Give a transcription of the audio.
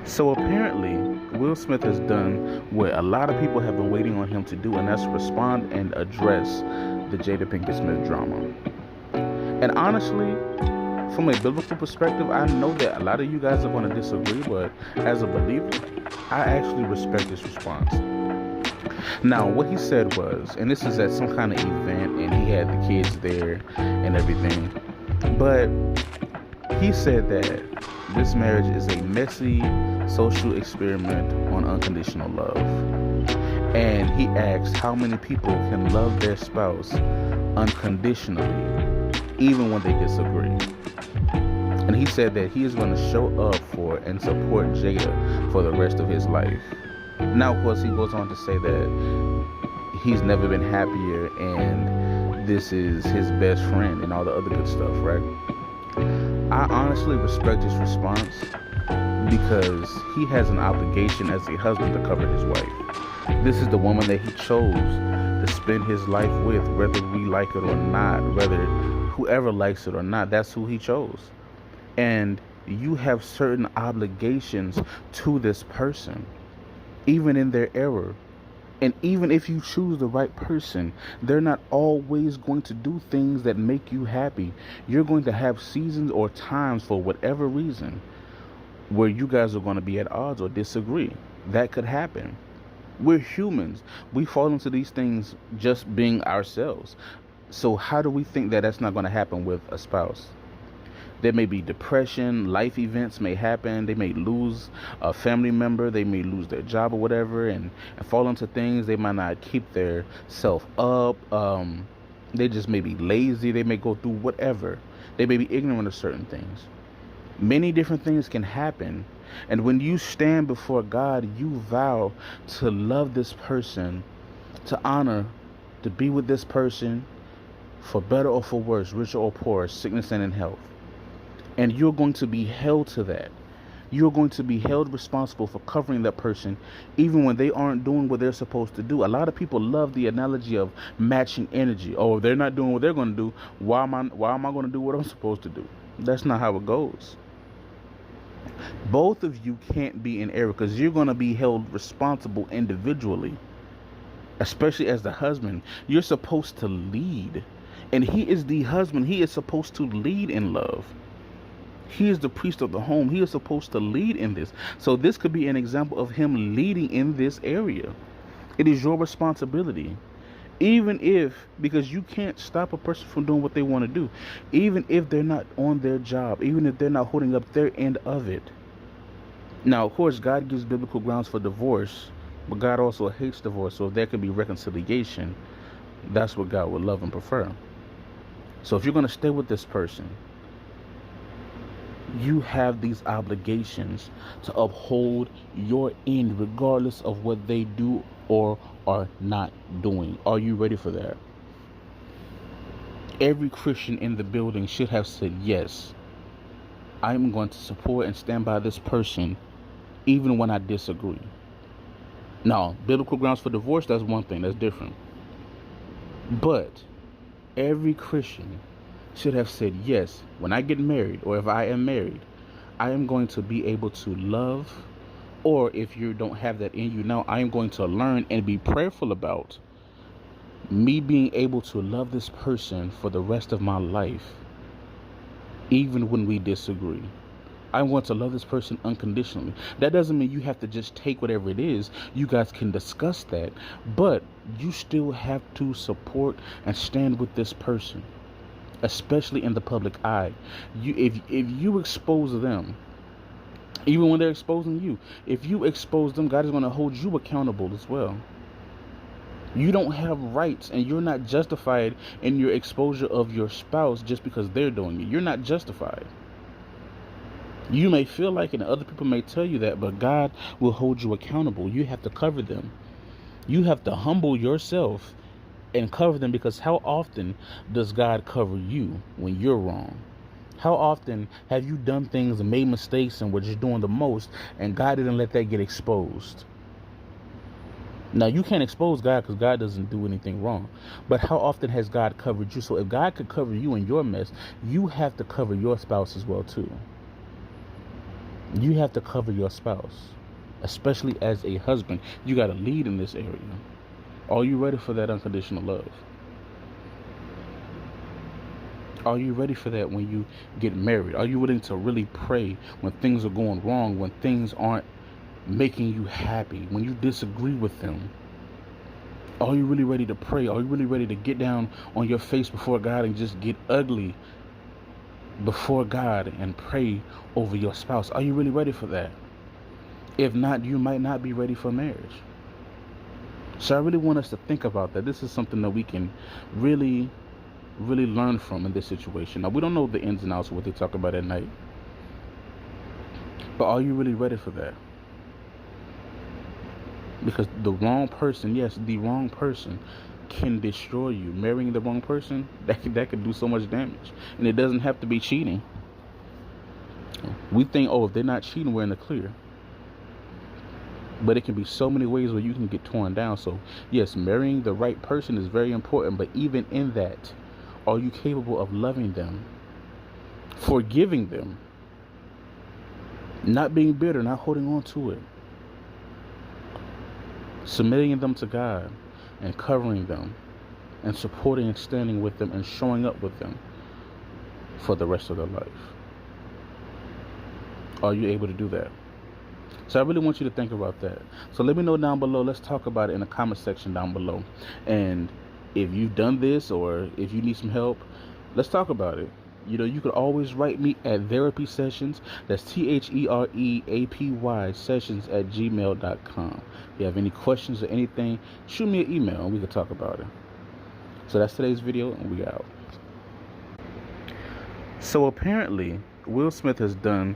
So apparently, Will Smith has done what a lot of people have been waiting on him to do, and that's respond and address the Jada Pinkett Smith drama. And honestly, from a biblical perspective, I know that a lot of you guys are going to disagree, but as a believer, I actually respect this response. Now, what he said was, and this is at some kind of event, and he had the kids there and everything, but he said that this marriage is a messy social experiment on unconditional love. And he asked how many people can love their spouse unconditionally, even when they disagree. And he said that he is going to show up for and support Jada for the rest of his life. Now, of course, he goes on to say that he's never been happier and this is his best friend and all the other good stuff, right? I honestly respect his response because he has an obligation as a husband to cover his wife. This is the woman that he chose to spend his life with, whether we like it or not, whether whoever likes it or not, that's who he chose. And you have certain obligations to this person, even in their error. And even if you choose the right person, they're not always going to do things that make you happy. You're going to have seasons or times, for whatever reason, where you guys are going to be at odds or disagree. That could happen. We're humans. We fall into these things just being ourselves. So how do we think that that's not going to happen with a spouse? There may be depression, life events may happen, they may lose a family member, they may lose their job or whatever, and fall into things. They might not keep their self up, they just may be lazy, they may go through whatever. They may be ignorant of certain things. Many different things can happen, and when you stand before God, you vow to love this person, to honor, to be with this person, for better or for worse, richer or poorer, sickness and in health. And you're going to be held to that. You're going to be held responsible for covering that person, even when they aren't doing what they're supposed to do. A lot of people love the analogy of matching energy. Oh, if they're not doing what they're going to do, why am I going to do what I'm supposed to do? That's not how it goes. Both of you can't be in error, because you're going to be held responsible individually. Especially as the husband, you're supposed to lead. And he is the husband. He is supposed to lead in love. He is the priest of the home. He is supposed to lead in this. So this could be an example of him leading in this area. It is your responsibility. Even if, because you can't stop a person from doing what they want to do, even if they're not on their job, even if they're not holding up their end of it. Now, of course, God gives biblical grounds for divorce, but God also hates divorce. So if there can be reconciliation, that's what God would love and prefer. So if you're going to stay with this person, you have these obligations to uphold your end regardless of what they do or are not doing. Are you ready for that? Every Christian in the building should have said, yes, I'm going to support and stand by this person even when I disagree. Now, biblical grounds for divorce, that's one thing, that's different. But every Christian should have said, yes, when I get married, or if I am married, I am going to be able to love, or if you don't have that in you now, I am going to learn and be prayerful about me being able to love this person for the rest of my life, even when we disagree. I want to love this person unconditionally. That doesn't mean you have to just take whatever it is. You guys can discuss that, but you still have to support and stand with this person, especially in the public eye. If you expose them, even when they're exposing you, if you expose them, God is going to hold you accountable as well. You don't have rights, and you're not justified in your exposure of your spouse just because they're doing it. You're not justified. You may feel like it, and other people may tell you that, but God will hold you accountable. You have to cover them. You have to humble yourself and cover them, because how often does God cover you when you're wrong? How often have you done things and made mistakes and were just doing the most, and God didn't let that get exposed? Now, you can't expose God because God doesn't do anything wrong. But how often has God covered you? So if God could cover you in your mess, you have to cover your spouse as well too. You have to cover your spouse, especially as a husband. You got to lead in this area. Are you ready for that unconditional love? Are you ready for that when you get married? Are you willing to really pray when things are going wrong, when things aren't making you happy, when you disagree with them? Are you really ready to pray? Are you really ready to get down on your face before God and just get ugly before God and pray over your spouse? Are you really ready for that? If not, you might not be ready for marriage. So I really want us to think about that. This is something that we can really learn from in this situation. Now, we don't know the ins and outs of what they talk about at night, but are you really ready for that? Because the wrong person, yes, the wrong person can destroy you. Marrying the wrong person, that could do so much damage. And it doesn't have to be cheating. We think, oh, if they're not cheating, we're in the clear. But it can be so many ways where you can get torn down. So yes, marrying the right person is very important. But even in that, are you capable of loving them, forgiving them, not being bitter, not holding on to it, submitting them to God and covering them and supporting and standing with them and showing up with them for the rest of their life? Are you able to do that? So I really want you to think about that. So let me know down below. Let's talk about it in the comment section down below. And if you've done this or if you need some help, let's talk about it. You know, you could always write me at theapysessions. That's THEREAPY sessions@gmail.com. If you have any questions or anything, shoot me an email and we can talk about it. So that's today's video, and we out. So apparently, Will Smith has done